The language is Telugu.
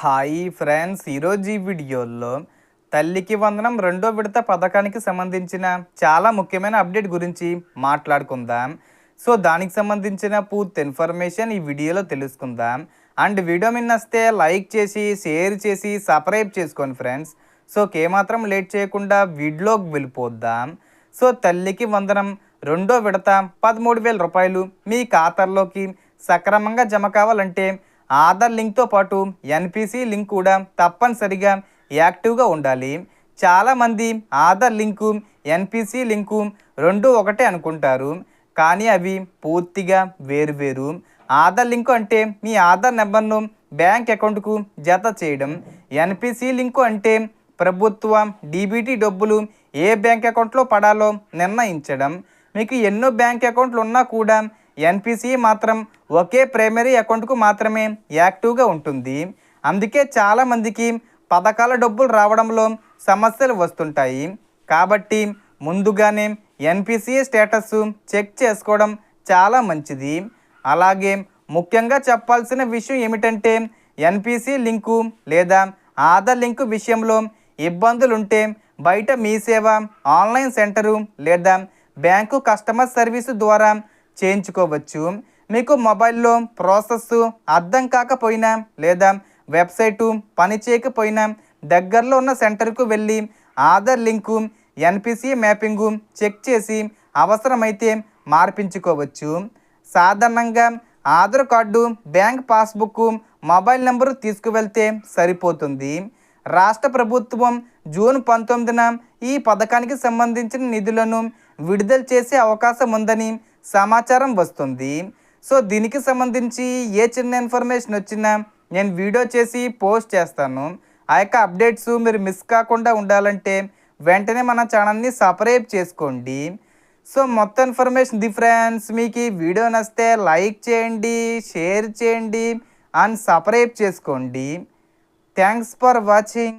హాయ్ ఫ్రెండ్స్, ఈరోజు ఈ వీడియోలో తల్లికి వందనం రెండో విడత పథకానికి సంబంధించిన చాలా ముఖ్యమైన అప్డేట్ గురించి మాట్లాడుకుందాం. సో దానికి సంబంధించిన పూర్తి ఇన్ఫర్మేషన్ ఈ వీడియోలో తెలుసుకుందాం. అండ్ వీడియో మిన్నస్తే లైక్ చేసి షేర్ చేసి సబ్స్క్రైబ్ చేసుకోండి ఫ్రెండ్స్. సో ఏమాత్రం లేట్ చేయకుండా వీడియోకి వెళ్ళిపోద్దాం. సో తల్లికి వందనం రెండో విడత 13,000 రూపాయలు మీ ఖాతాల్లోకి సక్రమంగా జమ కావాలంటే ఆధార్ లింక్తో పాటు ఎన్పిసి లింక్ కూడా తప్పనిసరిగా యాక్టివ్గా ఉండాలి. చాలామంది ఆధార్ లింకు ఎన్పిసి లింకు రెండు ఒకటే అనుకుంటారు, కానీ అవి పూర్తిగా వేరువేరు. ఆధార్ లింకు అంటే మీ ఆధార్ నెంబర్ను బ్యాంక్ అకౌంట్కు జత చేయడం. ఎన్పిసి లింకు అంటే ప్రభుత్వ డీబీటీ డబ్బులు ఏ బ్యాంక్ అకౌంట్లో పడాలో నిర్ణయించడం. మీకు ఎన్నో బ్యాంక్ అకౌంట్లు ఉన్నా కూడా ఎన్పిసి మాత్రం ఒకే ప్రైమరీ అకౌంట్కు మాత్రమే యాక్టివ్గా ఉంటుంది. అందుకే చాలామందికి పథకాల డబ్బులు రావడంలో సమస్యలు వస్తుంటాయి. కాబట్టి ముందుగానే ఎన్పిసి స్టేటస్ చెక్ చేసుకోవడం చాలా మంచిది. అలాగే ముఖ్యంగా చెప్పాల్సిన విషయం ఏమిటంటే ఎన్పిసి లింకు లేదా ఆధార్ లింకు విషయంలో ఇబ్బందులుంటే బయట మీ సేవ ఆన్లైన్ సెంటరు లేదా బ్యాంకు కస్టమర్ సర్వీసు ద్వారా చేయించుకోవచ్చు. మీకు మొబైల్లో ప్రాసెస్ అర్థం కాకపోయినా లేదా వెబ్సైటు పని చేయకపోయినా దగ్గరలో ఉన్న సెంటర్కు వెళ్ళి Aadhaar link NPC mapping check చేసి అవసరమైతే మార్పించుకోవచ్చు. సాధారణంగా Aadhaar card, bank passbook, mobile number తీసుకువెళ్తే సరిపోతుంది. రాష్ట్ర ప్రభుత్వం జూన్ 19న ఈ పథకానికి సంబంధించిన నిధులను విడుదల చేసే అవకాశం ఉందని సమాచారం వస్తుంది. సో దీనికి సంబంధించి ఏ చిన్న ఇన్ఫర్మేషన్ వచ్చినా నేను వీడియో చేసి పోస్ట్ చేస్తాను. ఆ యొక్క అప్డేట్స్ మీరు మిస్ కాకుండా ఉండాలంటే వెంటనే మన ఛానల్ని సబ్స్క్రైబ్ చేసుకోండి. సో మొత్తం ఇన్ఫర్మేషన్ ఫ్రెండ్స్, మీకు ఈ వీడియో నచ్చితే లైక్ చేయండి, షేర్ చేయండి అండ్ సబ్స్క్రైబ్ చేసుకోండి. Thanks for watching.